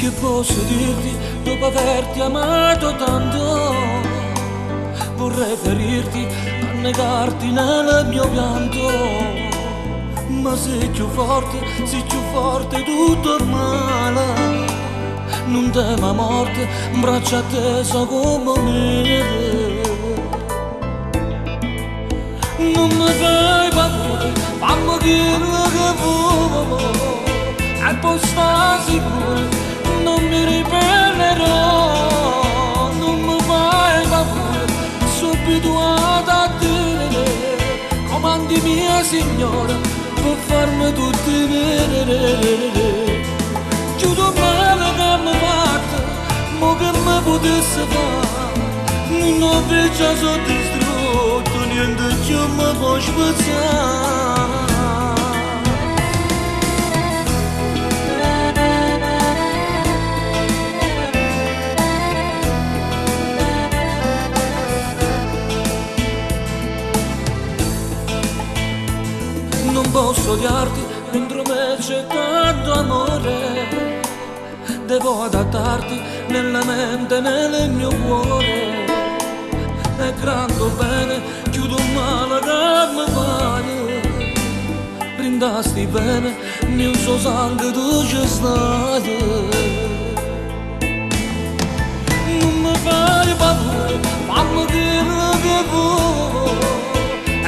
Che posso dirti dopo averti amato tanto? Vorrei ferirti, annegarti nel mio pianto. Ma sei più forte tutto il male. Non tema morte, braccia tesa come me. Non mi fai paura, fammi quello che vuoi. E poi sta sicuro, non mi ribellerò. Non mi fai paura, sono abituata a te. Comandi mia signora, per farmi tutti vedere. Chiudo male che mi fatta, mo che mi potesse fare. Non ho vecchia sotto distrutto, niente più mi può spezzare. Non posso odiarti, dentro me c'è tanto amore. Devo adattarti nella mente, nel mio cuore. E grando bene, chiudo male che mi fai. Brindasti bene, mio suo sangue tu ci stai. Non mi fai paura, fammi quello che vuoi.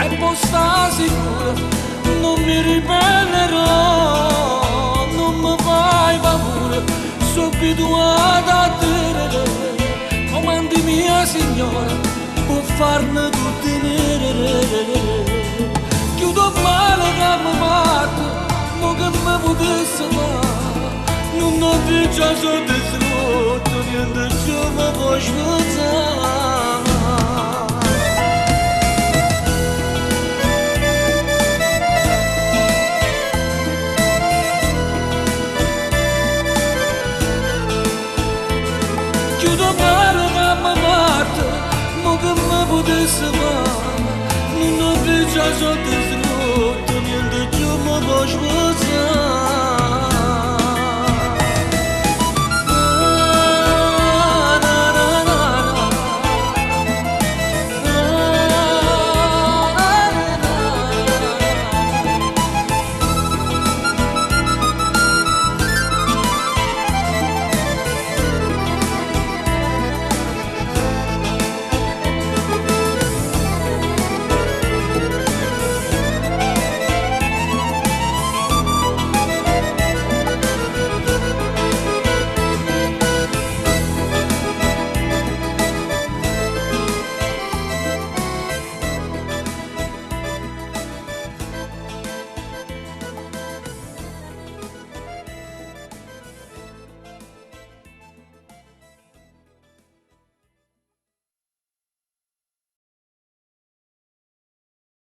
E poi sta sicuro, non mi ribellerò. Non mi fai paura, sono abituata a te. Comandi mia signora, può farne tutti nere. Chiudo male che mi fatto, mo che mi potesse fare. Non ho già sotto distrutto, niente più mi può spezzare. Chiudo male che mi fatto, mo che mi potesse fare. Non ho già sotto